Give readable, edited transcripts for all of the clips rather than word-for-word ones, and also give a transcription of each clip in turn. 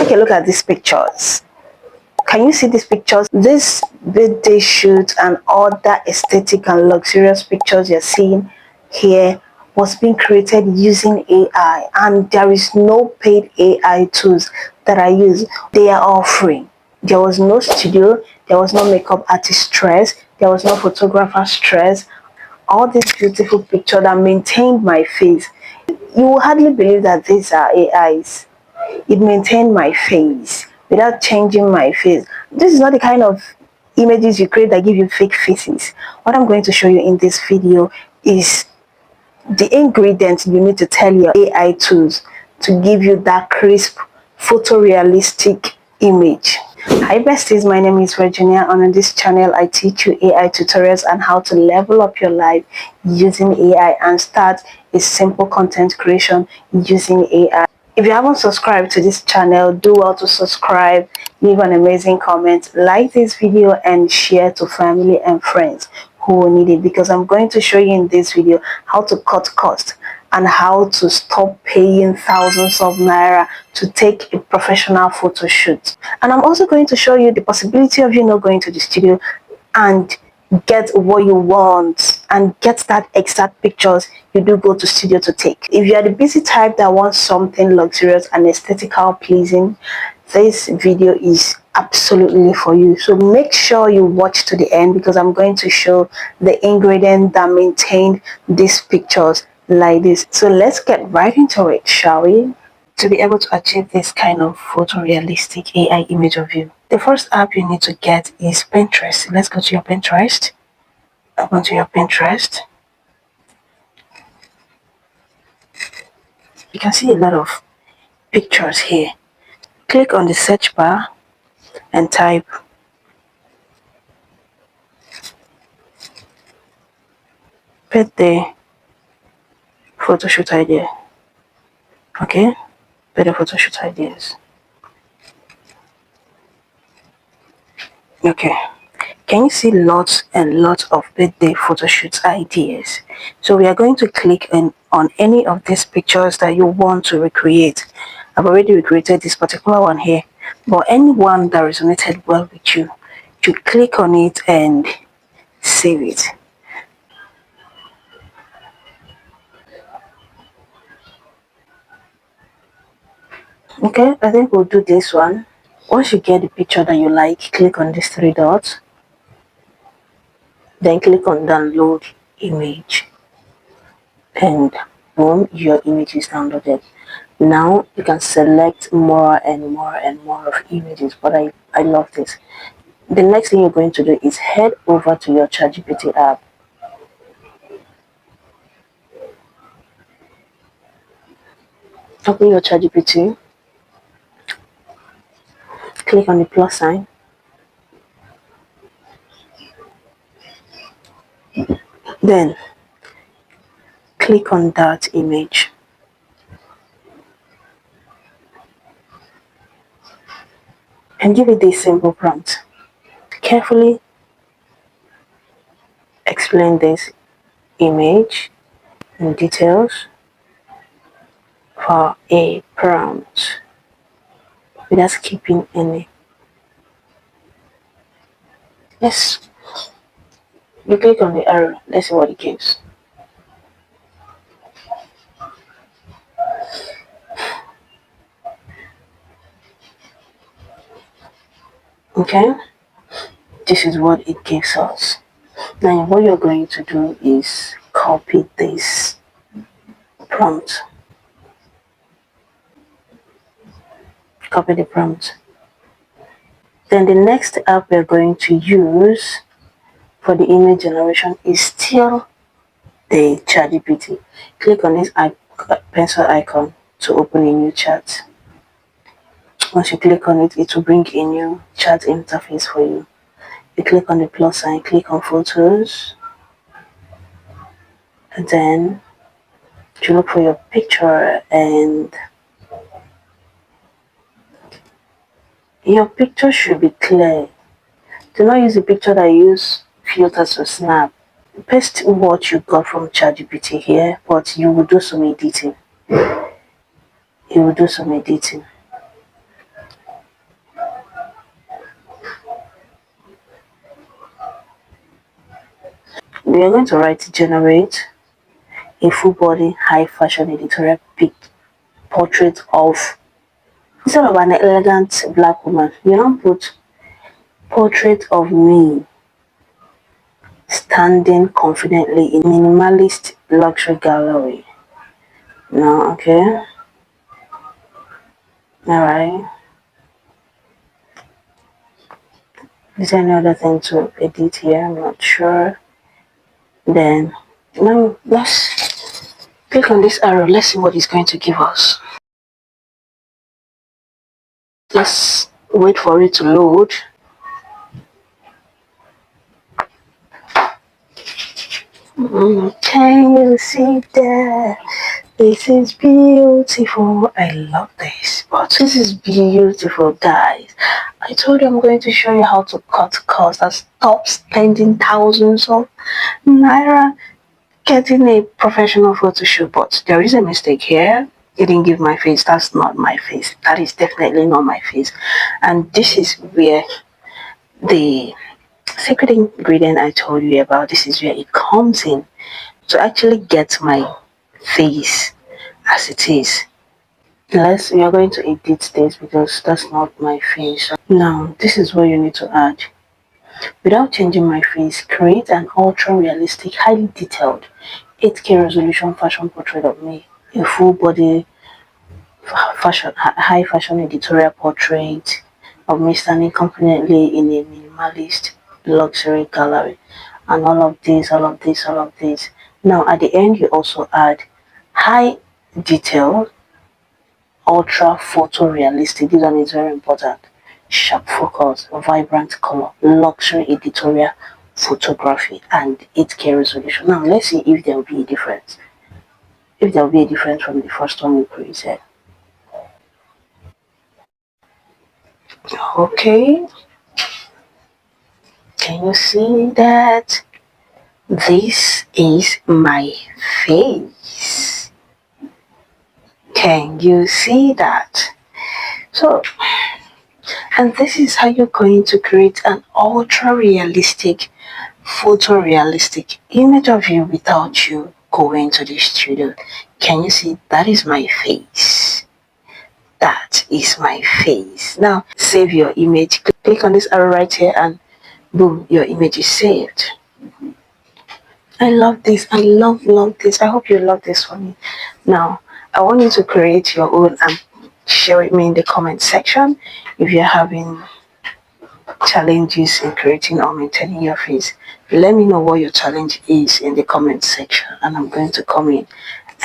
take a look at these pictures. Can you see these pictures? This birthday shoot and other aesthetic and luxurious pictures you're seeing here was being created using AI, and there is no paid AI tools that I use. They are all free. There was no studio, there was no makeup artist stress, there was no photographer stress. All these beautiful pictures that maintained my face. You will hardly believe that these are AIs. It maintained my face without changing my face. This is not the kind of images you create that give you fake faces. What I'm going to show you in this video is the ingredients you need to tell your AI tools to give you that crisp, photorealistic image. Hi besties, my name is Virginia, and on this channel I teach you AI tutorials and how to level up your life using AI and start a simple content creation using AI. If you haven't subscribed to this channel, do well to subscribe, leave an amazing comment, like this video and share to family and friends who will need it, because I'm going to show you in this video how to cut costs and how to stop paying thousands of naira to take a professional photo shoot. And I'm also going to show you the possibility of you not going to the studio and get what you want and get that exact pictures you do go to studio to take. If you are the busy type that wants something luxurious and aesthetical pleasing, this video is absolutely for you. So make sure you watch to the end, because I'm going to show the ingredient that maintain these pictures like this. So let's get right into it, shall we? To be able to achieve this kind of photorealistic AI image of you, the first app you need to get is Pinterest. Let's go to your Pinterest. Open to your Pinterest. You can see a lot of pictures here. Click on the search bar and type birthday photo shoot idea. Okay, better photo shoot ideas. Okay, can you see lots and lots of birthday photo shoots ideas? So we are going to click on any of these pictures that you want to recreate. I've already recreated this particular one here, but anyone that resonated well with you, you click on it and save it. Okay, I think we'll do this one. Once you get the picture that you like, click on these three dots, then click on download image, and boom, your image is downloaded. Now you can select more and more and more of images, but I love this. The next thing you're going to do is head over to your ChatGPT app. Open your ChatGPT, click on the plus sign, then click on that image. And give it this simple prompt. Carefully explain this image in details for a prompt without skipping any. Yes, you click on the arrow. Let's see what it gives. Okay, this is what it gives us. Now what you're going to do is copy this prompt. Copy the prompt. Then the next app we're going to use for the image generation is still the ChatGPT. Click on this pencil icon to open a new chat. Once you click on it, it will bring a new chat interface for you. You click on the plus sign, click on photos, and then you look for your picture, and your picture should be clear. Do not use a picture that use filters to snap. Paste what you got from ChatGPT here, but you will do some editing. You will do some editing. we are going to write generate a full body high fashion editorial portrait of, instead of an elegant black woman, you don't put portrait of me standing confidently in minimalist luxury gallery. No, okay. Alright. Is there any other thing to edit here? I'm not sure. Then now let's click on this arrow. Let's see what it's going to give us. Let's wait for it to load. Can you see that? This is beautiful. I love this. But this is beautiful, guys. I told you I'm going to show you how to cut costs and stop spending thousands of naira getting a professional photo shoot. But there is a mistake here. It didn't give my face. That's not my face. That is definitely not my face. And this is where the secret ingredient I told you about, this is where it comes in to actually get my face as it is. Unless we are going to edit this because that's not my face. Now, this is what you need to add. Without changing my face, create an ultra realistic, highly detailed 8K resolution fashion portrait of me. A full body high fashion editorial portrait of me standing confidently in a minimalist luxury gallery, and all of this. Now at the end you also add high detail, ultra photorealistic. This one is very important. Sharp focus, vibrant color, luxury editorial photography, and 8K resolution. Now let's see if there will be a difference. If there will be a difference from the first one we created. Okay, can you see that? This is my face. Can you see that? So, and this is how you're going to create an ultra realistic, photorealistic image of you without you going to the studio. Can you see? That is my face. That is my face. Now, save your image. Click on this arrow right here and boom, your image is saved. I love this. I love this. I hope you love this for me. Now, I want you to create your own and share with me in the comment section if you're having challenges in creating or maintaining your face. Let me know what your challenge is in the comment section and I'm going to come in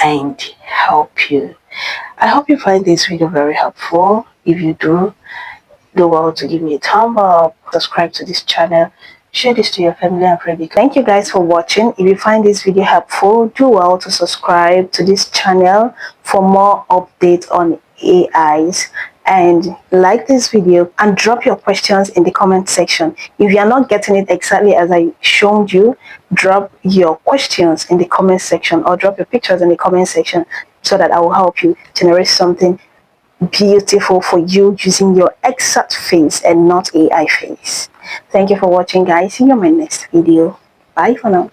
and help you. I hope you find this video very helpful. If you do well to give me a thumb up, subscribe to this channel, share this to your family and friends. Thank you guys for watching. If you find this video helpful, do well to subscribe to this channel for more updates on AIs, and like this video and drop your questions in the comment section. If you are not getting it exactly as I showed you, drop your questions in the comment section or drop your pictures in the comment section so that I will help you generate something beautiful for you using your exact face and not AI face. Thank you for watching, guys. See you in my next video. Bye for now.